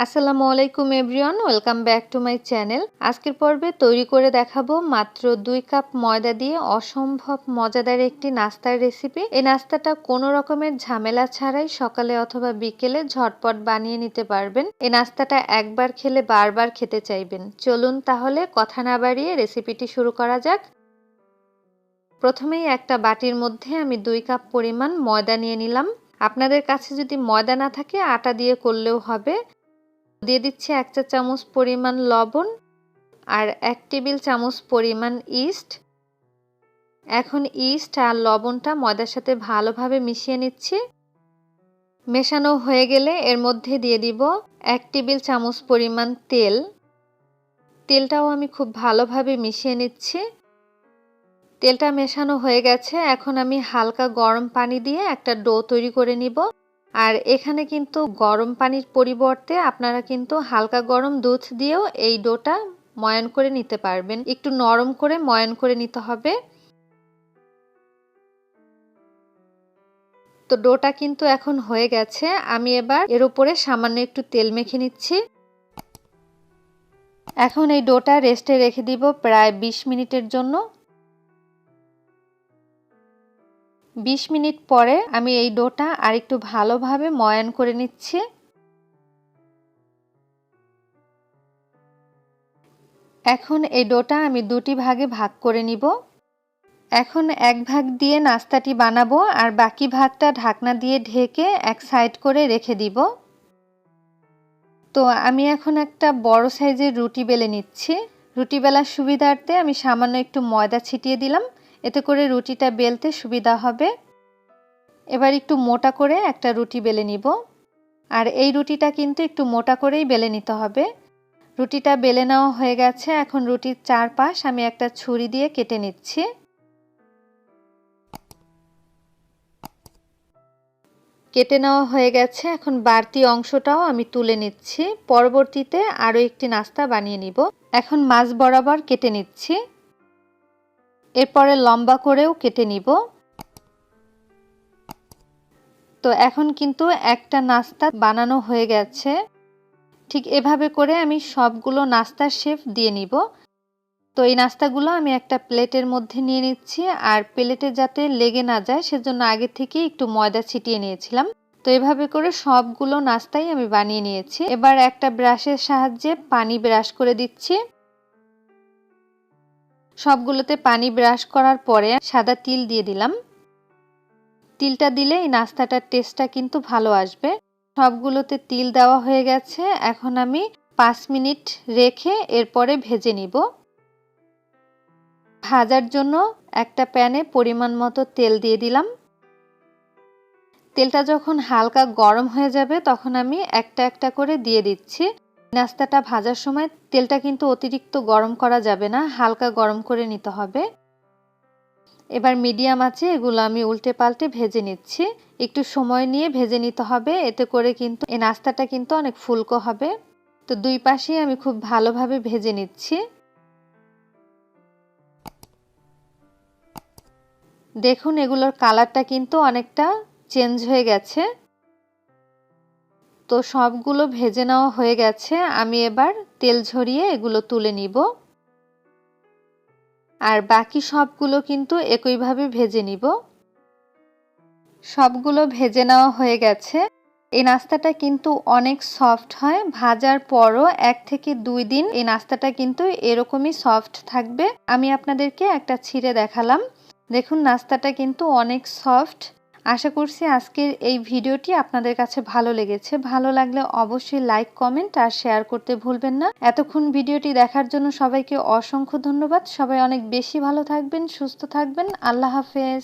আসসালামু আলাইকুম everyone, welcome back to my channel. আজকের পর্বে তৈরি করে দেখাবো মাত্র 2 কাপ ময়দা দিয়ে অসম্ভব মজাদার একটি নাস্তার রেসিপি। এই নাস্তাটা কোনো রকমের ঝামেলা ছাড়াই সকালে অথবা বিকেলে ঝটপট বানিয়ে নিতে পারবেন। এই নাস্তাটা একবার খেলে বারবার খেতে চাইবেন। চলুন তাহলে কথা না বাড়িয়ে রেসিপিটি শুরু করা যাক। প্রথমেই একটা বাটির মধ্যে আমি 2 কাপ পরিমাণ ময়দা নিয়ে নিলাম। আপনাদের কাছে যদি ময়দা না থাকে আটা দিয়ে করলেও হবে। দিয়ে দিচ্ছি 1 চা চামচ পরিমাণ লবণ আর 1 টেবিল চামচ পরিমাণ ইস্ট। এখন ইস্ট আর লবণটা ময়দার সাথে ভালোভাবে মিশিয়ে নিচ্ছি। মেশানো হয়ে গেলে এর মধ্যে দিয়ে দিব 1 টেবিল চামচ পরিমাণ তেল। তেলটাও আমি খুব ভালোভাবে মিশিয়ে নিচ্ছি। তেলটা মেশানো হয়ে গেছে। এখন আমি হালকা গরম পানি দিয়ে একটা ডো তৈরি করে নিব। আর এখানে কিন্তু গরম পানির পরিবর্তে আপনারা কিন্তু হালকা গরম দুধ দিয়েও এই ডোটা ময়ান করে নিতে পারবেন। একটু নরম করে ময়ান করে নিতে হবে। তো ডোটা কিন্তু এখন হয়ে গেছে। আমি এবার এর উপরে সামান্য একটু তেল মেখে নিচ্ছি। এখন এই ডোটা রেস্টে রেখে দিব প্রায় 20 মিনিটের জন্য। 20 মিনিট পরে আমি এই ডোটা আরেকটু ভালোভাবে ময়ান করে নিচ্ছি। এখন এই ডোটা আমি দুটি ভাগে ভাগ করে নিব। এখন এক ভাগ দিয়ে নাস্তাটি বানাবো আর বাকি ভাগটা ঢাকনা দিয়ে ঢেকে এক সাইড করে রেখে দিব। তো আমি এখন একটা বড় সাইজের রুটি বেলে নিচ্ছি। রুটি বেলার সুবিধার্থে আমি সামান্য একটু ময়দা ছিটিয়ে দিলাম, এতে করে রুটিটা বেলতে সুবিধা হবে। এবার একটু মোটা করে একটা রুটি বেলে নিব। আর এই রুটিটা কিন্তু একটু মোটা করেই বেলে নিতে হবে। রুটিটা বেলে নেওয়া হয়ে গেছে। এখন রুটির চারপাশ আমি একটা ছুরি দিয়ে কেটে নিচ্ছি। কেটে নেওয়া হয়ে গেছে। এখন বাড়তি অংশটাও আমি তুলে নিচ্ছি। পরবর্তীতে আরও একটি নাস্তা বানিয়ে নিব। এখন মাঝ বরাবর কেটে নিচ্ছি। এরপরে লম্বা করেও কেটে নিব। তো এখন কিন্তু একটা নাস্তা বানানো হয়ে গেছে। ঠিক এভাবে করে আমি সবগুলো নাস্তার শেপ দিয়ে নিব। তো এই নাস্তাগুলো আমি একটা প্লেটের মধ্যে নিয়ে নিচ্ছি। আর প্লেটে যাতে লেগে না যায় সেজন্য আগে থেকে একটু ময়দা ছিটিয়ে নিয়েছিলাম। তো এভাবে করে সবগুলো নাস্তাই আমি বানিয়ে নিয়েছি। এবার একটা ব্রাশের সাহায্যে পানি ব্রাশ করে দিচ্ছি। সবগুলোতে পানি ব্রাশ করার পরে সাদা তিল দিয়ে দিলাম। তিলটা দিলে এই নাস্তাটার টেস্টটা কিন্তু ভালো আসবে। সবগুলোতে তিল দেওয়া হয়ে গেছে। এখন আমি 5 মিনিট রেখে এরপরে ভেজে নিব। ভাজার জন্য একটা প্যানে পরিমাণ মতো তেল দিয়ে দিলাম। তেলটা যখন হালকা গরম হয়ে যাবে তখন আমি একটা একটা করে দিয়ে দিচ্ছি। নাস্তাটা ভাজার সময় তেলটা কিন্তু অতিরিক্ত গরম করা যাবে না, হালকা গরম করে নিতে হবে। এবার মিডিয়াম আঁচে এগুলো আমি উল্টে পাল্টে ভেজে নিচ্ছি। একটু সময় নিয়ে ভেজে নিতে হবে, এতে করে কিন্তু এই নাস্তাটা কিন্তু অনেক ফুলকো হবে। তো দুই পাশেই আমি খুব ভালোভাবে ভেজে নিচ্ছি। দেখুন এগুলোর কালারটা কিন্তু অনেকটা চেঞ্জ হয়ে গেছে। তো সবগুলো ভেজে নেওয়া হয়ে গেছে। আমি এবার তেল ঝরিয়ে এগুলো তুলে নিব। আর বাকি সবগুলো কিন্তু একইভাবে ভেজে নিব। সবগুলো ভেজে নেওয়া হয়ে গেছে। এই নাস্তাটা কিন্তু অনেক সফট হয়। ভাজার পরও 1 থেকে 2 দিন এই নাস্তাটা কিন্তু এরকমই সফট থাকবে। আমি আপনাদেরকে একটা ছিঁড়ে দেখালাম। দেখুন নাস্তাটা কিন্তু অনেক সফট। আশা করছি আজকের এই ভিডিওটি আপনাদের কাছে ভালো লেগেছে। ভালো লাগলে অবশ্যই লাইক, কমেন্ট আর শেয়ার করতে ভুলবেন না। এতক্ষণ ভিডিওটি দেখার জন্য সবাইকে অসংখ্য ধন্যবাদ। সবাই অনেক বেশি ভালো থাকবেন, সুস্থ থাকবেন। আল্লাহ হাফেজ।